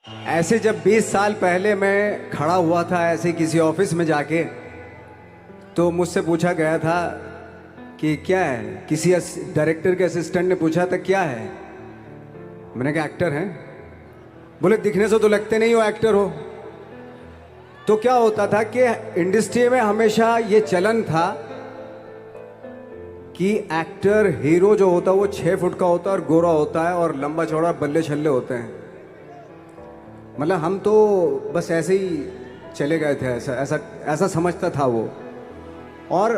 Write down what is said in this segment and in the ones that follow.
ऐसे जब 20 साल पहले मैं खड़ा हुआ था ऐसे किसी ऑफिस में जाके, तो मुझसे पूछा गया था कि क्या है। किसी डायरेक्टर के असिस्टेंट ने पूछा था क्या है। मैंने कहा एक्टर हैं। बोले दिखने से तो लगते नहीं हो एक्टर हो। तो क्या होता था कि इंडस्ट्री में हमेशा ये चलन था कि एक्टर हीरो जो होता है वो 6 फुट का होता है और गोरा होता है और लंबा चौड़ा बल्ले छल्ले होते हैं। मतलब हम तो बस ऐसे ही चले गए थे, ऐसा ऐसा ऐसा समझता था वो। और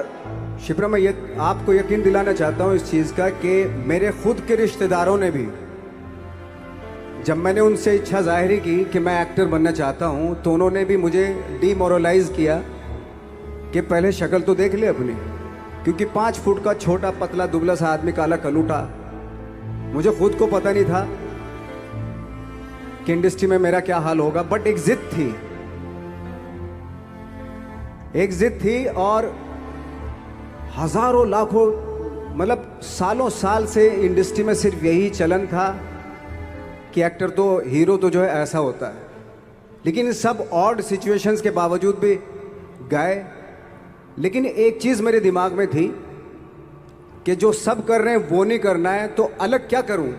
शिप्रा, मैं ये आपको यकीन दिलाना चाहता हूँ इस चीज़ का कि मेरे खुद के रिश्तेदारों ने भी, जब मैंने उनसे इच्छा जाहिर की कि मैं एक्टर बनना चाहता हूँ, तो उन्होंने भी मुझे डीमोरलाइज किया कि पहले शक्ल तो देख ले अपनी, क्योंकि 5 फुट का छोटा पतला दुबला सा आदमी, काला कलूटा। मुझे खुद को पता नहीं था कि इंडस्ट्री में मेरा क्या हाल होगा, बट एक जिद थी, एक जिद थी। और हजारों लाखों, मतलब सालों साल से इंडस्ट्री में सिर्फ यही चलन था कि एक्टर तो, हीरो तो जो है ऐसा होता है। लेकिन सब ऑड सिचुएशंस के बावजूद भी गए। लेकिन एक चीज़ मेरे दिमाग में थी कि जो सब कर रहे हैं वो नहीं करना है, तो अलग क्या करूं,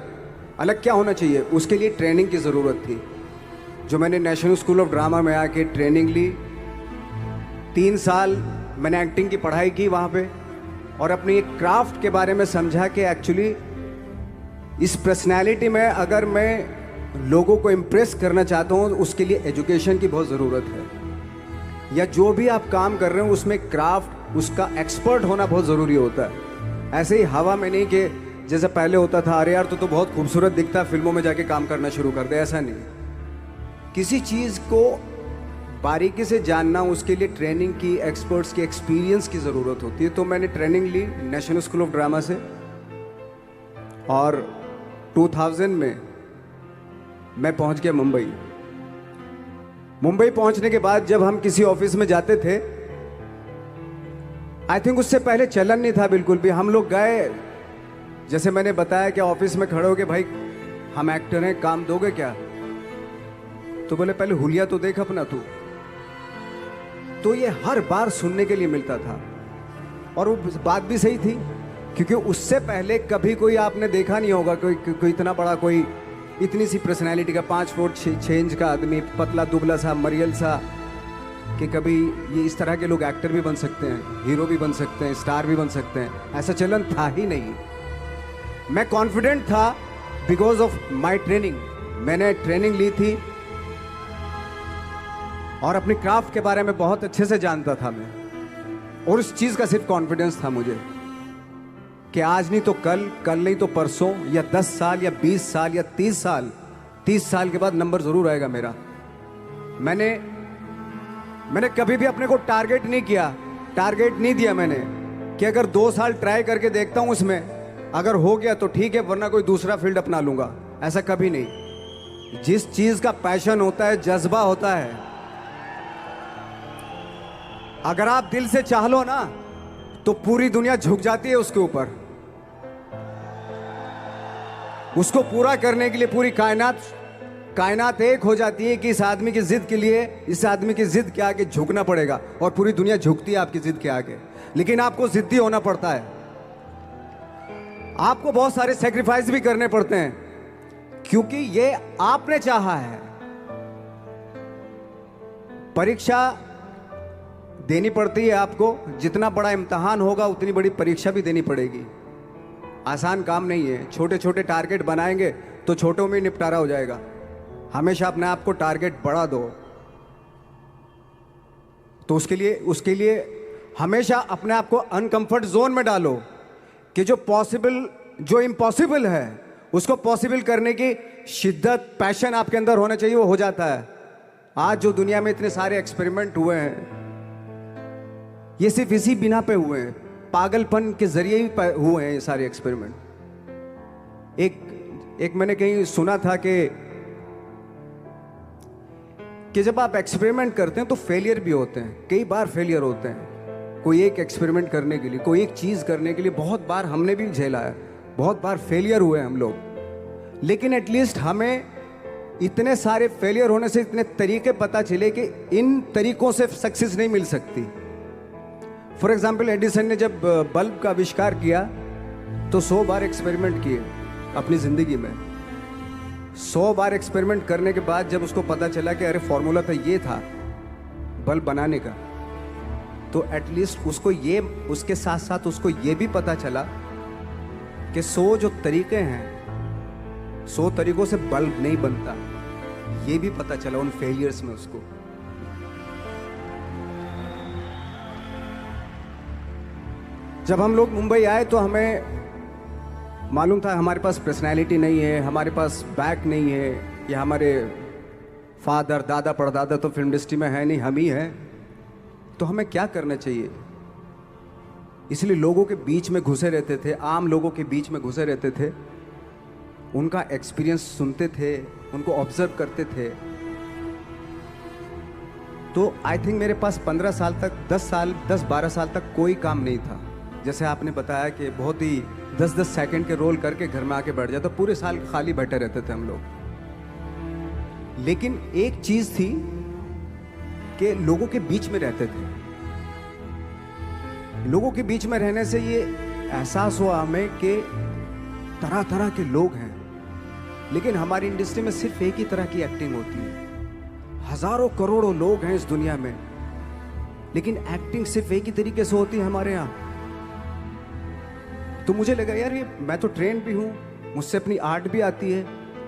अलग क्या होना चाहिए। उसके लिए ट्रेनिंग की ज़रूरत थी, जो मैंने नेशनल स्कूल ऑफ ड्रामा में आके ट्रेनिंग ली। 3 साल मैंने एक्टिंग की पढ़ाई की वहाँ पे, और अपनी एक क्राफ्ट के बारे में समझा कि एक्चुअली इस पर्सनैलिटी में अगर मैं लोगों को इम्प्रेस करना चाहता हूँ, उसके लिए एजुकेशन की बहुत ज़रूरत है। या जो भी आप काम कर रहे हो उसमें क्राफ्ट, उसका एक्सपर्ट होना बहुत ज़रूरी होता है। ऐसे ही हवा में नहीं कि जैसे पहले होता था, अरे यार तो बहुत खूबसूरत दिखता, फिल्मों में जाके काम करना शुरू कर दे, ऐसा नहीं। किसी चीज़ को बारीकी से जानना, उसके लिए ट्रेनिंग की, एक्सपर्ट्स की, एक्सपीरियंस की ज़रूरत होती है। तो मैंने ट्रेनिंग ली नेशनल स्कूल ऑफ ड्रामा से, और 2000 में मैं पहुंच गया मुंबई। मुंबई पहुंचने के बाद जब हम किसी ऑफिस में जाते थे, आई थिंक उससे पहले चलन नहीं था बिल्कुल भी। हम लोग गए, जैसे मैंने बताया कि ऑफिस में खड़े हो के, भाई हम एक्टर हैं, काम दोगे क्या। तो बोले पहले हुलिया तो देख अपना तू। तो ये हर बार सुनने के लिए मिलता था, और वो बात भी सही थी, क्योंकि उससे पहले कभी कोई आपने देखा नहीं होगा कोई इतना बड़ा, कोई इतनी सी पर्सनैलिटी का 5 फुट 6 इंच का आदमी, पतला दुबला सा मरियल सा, कि कभी ये इस तरह के लोग एक्टर भी बन सकते हैं, हीरो भी बन सकते हैं, स्टार भी बन सकते हैं। ऐसा चलन था ही नहीं। मैं कॉन्फिडेंट था बिकॉज ऑफ माई ट्रेनिंग। मैंने ट्रेनिंग ली थी और अपनी क्राफ्ट के बारे में बहुत अच्छे से जानता था मैं, और उस चीज़ का सिर्फ कॉन्फिडेंस था मुझे कि आज नहीं तो कल, कल नहीं तो परसों, या 10 साल या 20 साल या 30 साल, 30 साल के बाद नंबर ज़रूर आएगा मेरा। मैंने कभी भी अपने को टारगेट नहीं किया, टारगेट नहीं दिया मैंने कि अगर 2 साल ट्राई करके देखता हूँ, उसमें अगर हो गया तो ठीक है, वरना कोई दूसरा फील्ड अपना लूँगा। ऐसा कभी नहीं। जिस चीज़ का पैशन होता है, जज्बा होता है, अगर आप दिल से चाह लो ना, तो पूरी दुनिया झुक जाती है उसके ऊपर। उसको पूरा करने के लिए पूरी कायनात एक हो जाती है कि इस आदमी की जिद के लिए, इस आदमी की जिद के आगे झुकना पड़ेगा, और पूरी दुनिया झुकती है आपकी जिद के आगे। लेकिन आपको जिद्दी होना पड़ता है, आपको बहुत सारे सेक्रीफाइस भी करने पड़ते हैं, क्योंकि ये आपने चाहा है। परीक्षा देनी पड़ती है आपको, जितना बड़ा इम्तिहान होगा उतनी बड़ी परीक्षा भी देनी पड़ेगी। आसान काम नहीं है। छोटे छोटे टारगेट बनाएंगे तो छोटों में निपटारा हो जाएगा। हमेशा अपने आप को टारगेट बढ़ा दो। तो उसके लिए हमेशा अपने आप को अनकंफर्ट जोन में डालो, कि जो इम्पॉसिबल है उसको पॉसिबल करने की शिद्दत, पैशन आपके अंदर होना चाहिए, वो हो जाता है। आज जो दुनिया में इतने सारे एक्सपेरिमेंट हुए हैं, ये सिर्फ इसी बिना पे हुए हैं, पागलपन के जरिए ही हुए हैं ये सारे एक्सपेरिमेंट। एक मैंने कहीं सुना था कि जब आप एक्सपेरिमेंट करते हैं तो फेलियर भी होते हैं, कई बार फेलियर होते हैं। कोई एक एक्सपेरिमेंट करने के लिए, कोई एक चीज़ करने के लिए बहुत बार हमने भी झेला है, बहुत बार फेलियर हुए हम लोग। लेकिन एटलीस्ट हमें इतने सारे फेलियर होने से इतने तरीके पता चले कि इन तरीकों से सक्सेस नहीं मिल सकती। फॉर एग्जाम्पल, एडिसन ने जब बल्ब का आविष्कार किया तो 100 बार एक्सपेरिमेंट किए अपनी ज़िंदगी में। 100 बार एक्सपेरिमेंट करने के बाद जब उसको पता चला कि अरे फॉर्मूला तो ये था बल्ब बनाने का, तो एटलीस्ट उसको ये, उसके साथ साथ उसको ये भी पता चला कि 100 जो तरीके हैं, 100 तरीकों से बल्ब नहीं बनता। ये भी पता चला उन फेलियर्स में उसको। जब हम लोग मुंबई आए तो हमें मालूम था हमारे पास पर्सनैलिटी नहीं है, हमारे पास बैक नहीं है, या हमारे फादर दादा परदादा तो फिल्म इंडस्ट्री में है नहीं, हम ही हैं। तो हमें क्या करना चाहिए? इसलिए लोगों के बीच में घुसे रहते थे, आम लोगों के बीच में घुसे रहते थे, उनका एक्सपीरियंस सुनते थे, उनको ऑब्जर्व करते थे। तो आई थिंक मेरे पास 15 साल तक, 10-12 साल तक कोई काम नहीं था। जैसे आपने बताया कि बहुत ही 10-10 सेकंड के रोल करके घर में आके बैठ जाता, पूरे साल खाली बैठे रहते थे हम लोग। लेकिन एक चीज थी कि लोगों के बीच में रहते थे। लोगों के बीच में रहने से ये एहसास हुआ हमें कि तरह तरह के लोग हैं, लेकिन हमारी इंडस्ट्री में सिर्फ एक ही तरह की एक्टिंग होती है। हजारों करोड़ों लोग हैं इस दुनिया में, लेकिन एक्टिंग सिर्फ एक ही तरीके से होती है हमारे यहाँ। तो मुझे लगा यार, ये मैं तो ट्रेन भी हूँ, मुझसे अपनी आर्ट भी आती है,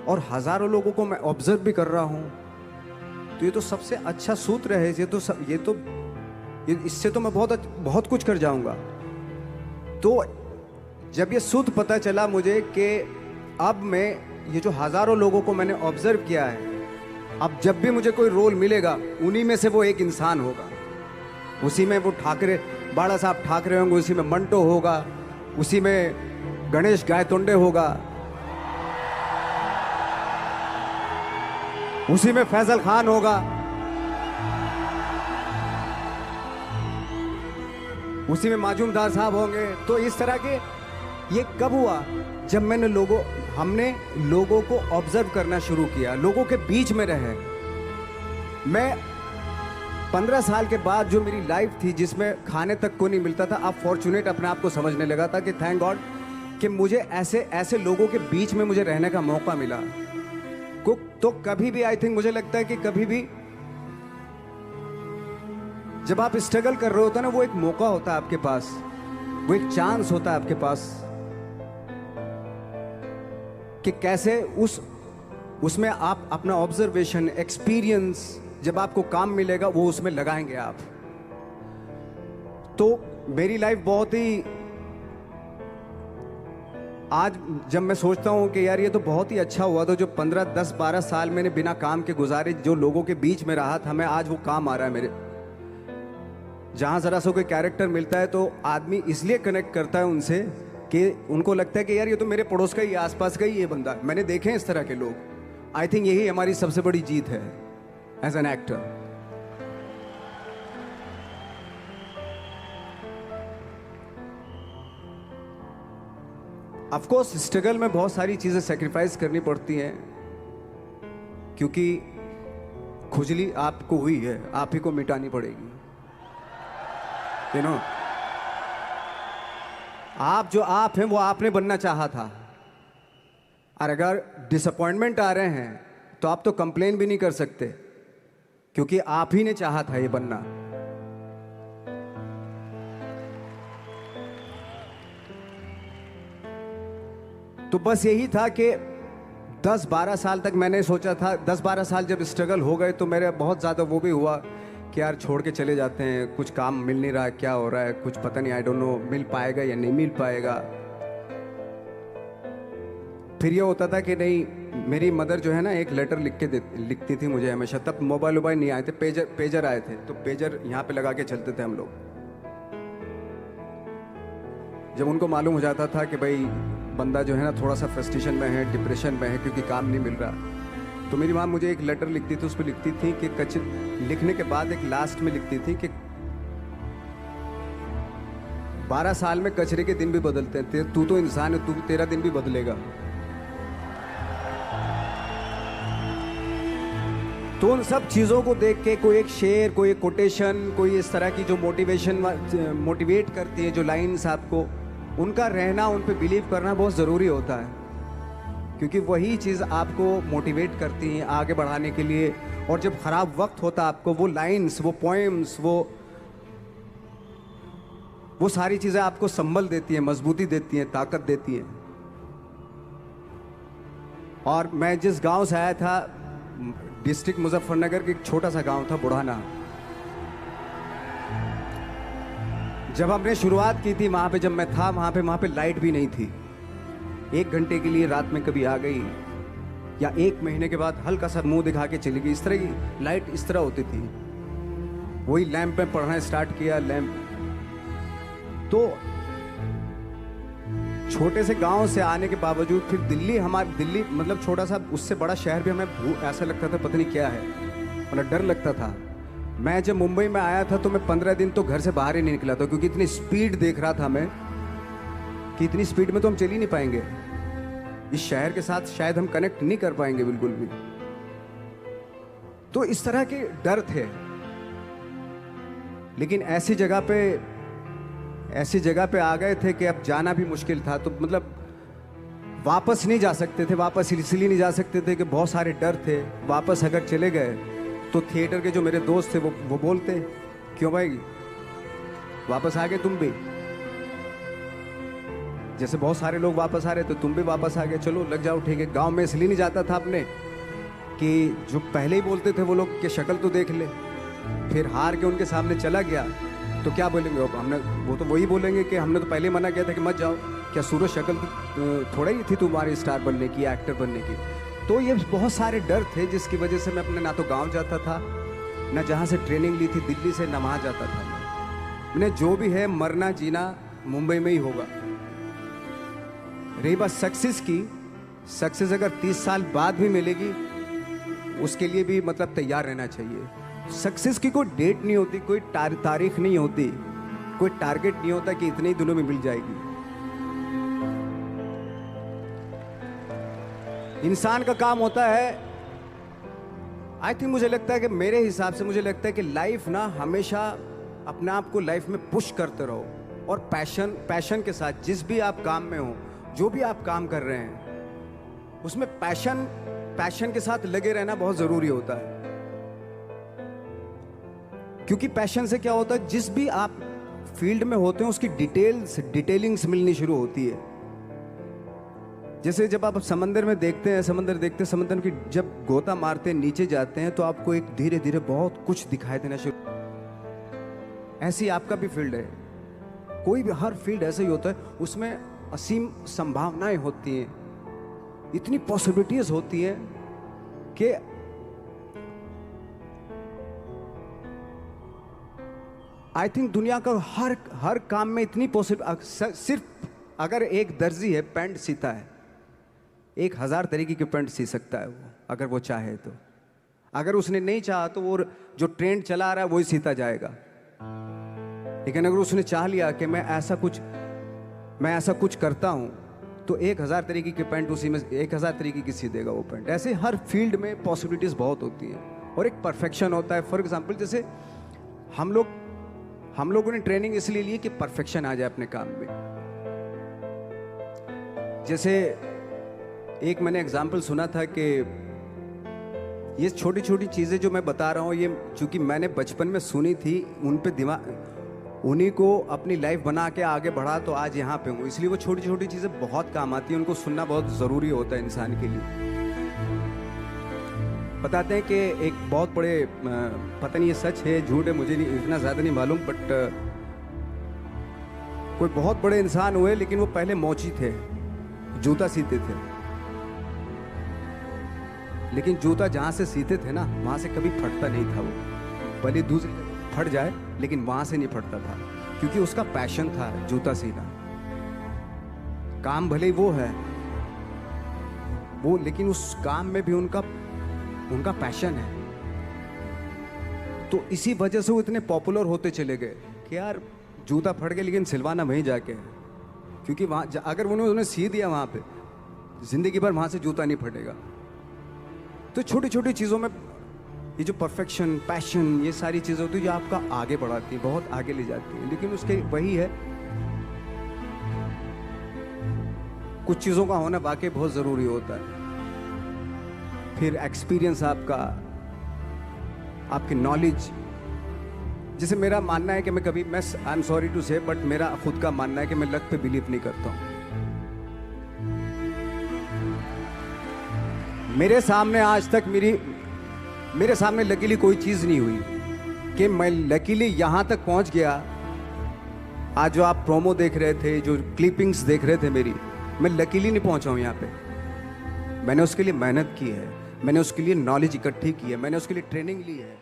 और हजारों लोगों को मैं ऑब्जर्व भी कर रहा हूँ। तो ये तो सबसे अच्छा सूत्र है। इससे तो मैं बहुत कुछ कर जाऊंगा। तो जब ये सूत्र पता चला मुझे कि अब मैं ये जो हजारों लोगों को मैंने ऑब्जर्व किया है, अब जब भी मुझे कोई रोल मिलेगा उन्हीं में से वो एक इंसान होगा। उसी में वो ठाकरे, बाला साहब ठाकरे होंगे, उसी में मंटो होगा, उसी में गणेश गायतोंडे होगा, उसी में फैजल खान होगा, उसी में माजूमदार साहब होंगे। तो इस तरह के, ये कब हुआ? जब हमने लोगों को ऑब्जर्व करना शुरू किया, लोगों के बीच में रहे। मैं 15 साल के बाद जो मेरी लाइफ थी, जिसमें खाने तक को नहीं मिलता था, अब फॉर्चुनेट अपने आप को समझने लगा था कि थैंक गॉड कि मुझे ऐसे लोगों के बीच में मुझे रहने का मौका मिला। तो कभी भी आई थिंक मुझे लगता है कि कभी भी जब आप स्ट्रगल कर रहे होते हैं ना, वो एक मौका होता है आपके पास, वो एक चांस होता है आपके पास कि कैसे उसमें आप अपना ऑब्जर्वेशन, एक्सपीरियंस, जब आपको काम मिलेगा वो उसमें लगाएंगे आप। तो मेरी लाइफ बहुत ही, आज जब मैं सोचता हूँ कि यार ये तो बहुत ही अच्छा हुआ, तो जो 15, 10, 12 साल मैंने बिना काम के गुजारे, जो लोगों के बीच में रहा था मैं, आज वो काम आ रहा है मेरे। जहाँ ज़रा सा कोई कैरेक्टर मिलता है तो आदमी इसलिए कनेक्ट करता है उनसे कि उनको लगता है कि यार ये तो मेरे पड़ोस का ही, आसपास का ही ये बंदा। मैंने देखे हैं इस तरह के लोग। आई थिंक यही हमारी सबसे बड़ी जीत है as an actor. Of course struggle में बहुत सारी चीजें सेक्रीफाइस करनी पड़ती हैं, क्योंकि खुजली आपको हुई है, आप ही को मिटानी पड़ेगी। यू नो, आप जो आप हैं वो आपने बनना चाहा था, और अगर डिसअपॉइंटमेंट आ रहे हैं तो आप तो कंप्लेन भी नहीं कर सकते, क्योंकि आप ही ने चाहा था ये बनना। तो बस यही था कि 10-12 साल तक मैंने सोचा था, 10-12 साल जब स्ट्रगल हो गए तो मेरे बहुत ज़्यादा वो भी हुआ कि यार छोड़ के चले जाते हैं, कुछ काम मिल नहीं रहा है, क्या हो रहा है कुछ पता नहीं, आई डोंट नो मिल पाएगा या नहीं मिल पाएगा। फिर ये होता था कि नहीं, मेरी मदर जो है ना एक लेटर लिखती थी मुझे हमेशा। तब मोबाइल नहीं आए थे, पेजर आए थे, तो पेजर यहाँ पे लगा के चलते थे हम लोग। जब उनको मालूम हो जाता था कि भाई बंदा जो है ना थोड़ा सा फ्रस्ट्रेशन में है, डिप्रेशन में है, क्योंकि काम नहीं मिल रहा, तो मेरी माँ मुझे एक लेटर लिखती थी। उस पर लिखती थी कि लिखने के बाद एक लास्ट में लिखती थी कि 12 साल में कचरे के दिन भी बदलते हैं, तू तो इंसान है, तेरा दिन भी बदलेगा। तो उन सब चीज़ों को देख के कोई एक शेर, कोई एक कोटेशन, कोई इस तरह की जो मोटिवेट करती है जो लाइंस आपको, उनका रहना, उन पे बिलीव करना बहुत ज़रूरी होता है, क्योंकि वही चीज़ आपको मोटिवेट करती हैं आगे बढ़ाने के लिए। और जब ख़राब वक्त होता है आपको, वो लाइंस, वो पोएम्स, वो सारी चीज़ें आपको संबल देती हैं, मजबूती देती हैं, ताकत देती हैं। और मैं जिस गांव से आया था, डिस्ट्रिक्ट मुजफ्फरनगर के एक छोटा सा गांव था बुढ़ाना। जब हमने शुरुआत की थी वहाँ पे, जब मैं था वहाँ पे लाइट भी नहीं थी। 1 घंटे के लिए रात में कभी आ गई, या 1 महीने के बाद हल्का सा मुंह दिखा के चली गई। इस तरह की लाइट इस तरह होती थी। वही लैंप में पढ़ना स्टार्ट किया, लैंप। तो छोटे से गांव से आने के बावजूद फिर दिल्ली मतलब छोटा सा, उससे बड़ा शहर भी हमें ऐसा लगता था पता नहीं क्या है, मतलब डर लगता था। मैं जब मुंबई में आया था तो मैं 15 दिन तो घर से बाहर ही नहीं निकला था, क्योंकि इतनी स्पीड देख रहा था मैं कि इतनी स्पीड में तो हम चल ही नहीं पाएंगे, इस शहर के साथ शायद हम कनेक्ट नहीं कर पाएंगे बिल्कुल भी। तो इस तरह के डर थे। लेकिन ऐसी जगह पे आ गए थे कि अब जाना भी मुश्किल था। तो मतलब वापस नहीं जा सकते थे। वापस इसलिए नहीं जा सकते थे कि बहुत सारे डर थे। वापस अगर चले गए तो थिएटर के जो मेरे दोस्त थे वो बोलते, क्यों भाई वापस आ गए तुम भी? जैसे बहुत सारे लोग वापस आ रहे तो तुम भी वापस आ गए, चलो लग जाओ, ठीक है। गांव में इसलिए नहीं जाता था अपने कि जो पहले ही बोलते थे वो लोग कि शक्ल तो देख ले, फिर हार के उनके सामने चला गया तो क्या बोलेंगे वो तो वही बोलेंगे कि हमने तो पहले ही मना किया था कि मत जाओ, क्या सूरज शक्ल थोड़ा ही थी तुम्हारी स्टार बनने की, एक्टर बनने की। तो ये बहुत सारे डर थे जिसकी वजह से मैं अपने ना तो गांव जाता था, ना जहाँ से ट्रेनिंग ली थी दिल्ली से, ना वहाँ जाता था। मैंने जो भी है मरना जीना मुंबई में ही होगा। रही बात सक्सेस की, सक्सेस अगर 30 साल बाद भी मिलेगी उसके लिए भी मतलब तैयार रहना चाहिए। सक्सेस की कोई डेट नहीं होती, कोई तारीख नहीं होती, कोई टारगेट नहीं होता कि इतने ही दिनों में मिल जाएगी। इंसान का काम होता है, आई थिंक मुझे लगता है कि मेरे हिसाब से मुझे लगता है कि लाइफ ना हमेशा अपने आप को लाइफ में पुश करते रहो, और पैशन के साथ जिस भी आप काम में हो, जो भी आप काम कर रहे हैं उसमें पैशन के साथ लगे रहना बहुत जरूरी होता है। क्योंकि पैशन से क्या होता है, जिस भी आप फील्ड में होते हैं उसकी डिटेलिंग्स मिलनी शुरू होती है। जैसे जब आप समंदर में देखते हैं, समंदर की जब गोता मारते हैं, नीचे जाते हैं तो आपको एक धीरे धीरे बहुत कुछ दिखाई देना शुरू। ऐसी आपका भी फील्ड है, कोई भी हर फील्ड ऐसा ही होता है, उसमें असीम संभावनाएं होती हैं, इतनी पॉसिबिलिटीज होती हैं कि आई थिंक दुनिया का हर काम में इतनी सिर्फ अगर एक दर्जी है पैंट सीता है, 1000 तरीके की पैंट सी सकता है वो, अगर वो चाहे तो। अगर उसने नहीं चाहा तो वो जो ट्रेंड चला रहा है वही सीता जाएगा। लेकिन अगर उसने चाह लिया कि मैं ऐसा कुछ करता हूं, तो 1000 तरीके की पैंट उसी में 1000 तरीके की सी देगा वो पैंट। ऐसे हर फील्ड में पॉसिबिलिटीज बहुत होती हैं, और एक परफेक्शन होता है। फॉर एग्जाम्पल जैसे हम लोगों ने ट्रेनिंग इसलिए ली कि परफेक्शन आ जाए अपने काम में। जैसे एक मैंने एग्जाम्पल सुना था कि ये छोटी छोटी चीज़ें जो मैं बता रहा हूँ, ये चूंकि मैंने बचपन में सुनी थी, उन पे उन्हीं को अपनी लाइफ बना के आगे बढ़ा तो आज यहाँ पे हूँ। इसलिए वो छोटी छोटी चीज़ें बहुत काम आती हैं, उनको सुनना बहुत ज़रूरी होता है इंसान के लिए। बताते हैं कि एक बहुत बड़े, पता नहीं ये सच है झूठ है, मुझे इतना ज़्यादा नहीं मालूम, बट कोई बहुत बड़े इंसान हुए, लेकिन वो पहले मोची थे, जूता सीते थे। लेकिन जूता जहाँ से सीते थे ना, वहाँ से कभी फटता नहीं था वो, भले दूसरी फट जाए लेकिन वहाँ से नहीं फटता था, क्योंकि उसका पैशन था जूता सीना। काम भले ही वो है वो, लेकिन उस काम में भी उनका पैशन है। तो इसी वजह से वो इतने पॉपुलर होते चले गए कि यार जूता फट गया लेकिन सिलवाना वहीं जाके है, क्योंकि वहाँ अगर उन्होंने सी दिया वहाँ पे, जिंदगी भर वहाँ से जूता नहीं फटेगा। तो छोटी छोटी चीज़ों में ये जो परफेक्शन, पैशन, ये सारी चीज़ें होती है जो आपका आगे बढ़ाती है, बहुत आगे ले जाती है। लेकिन उसके वही है, कुछ चीज़ों का होना वाकई बहुत ज़रूरी होता है। फिर एक्सपीरियंस आपका, आपकी नॉलेज। जैसे मेरा मानना है कि मैं कभी, मैं आई एम सॉरी टू से, बट मेरा खुद का मानना है कि मैं लक पे बिलीव नहीं करता हूँ। मेरे सामने आज तक मेरे सामने लकीली कोई चीज़ नहीं हुई कि मैं लकीली यहाँ तक पहुँच गया। आज जो आप प्रोमो देख रहे थे, जो क्लिपिंग्स देख रहे थे मेरी, मैं लकीली नहीं पहुँचा हूँ यहाँ पे। मैंने उसके लिए मेहनत की है, मैंने उसके लिए नॉलेज इकट्ठी की है, मैंने उसके लिए ट्रेनिंग ली है।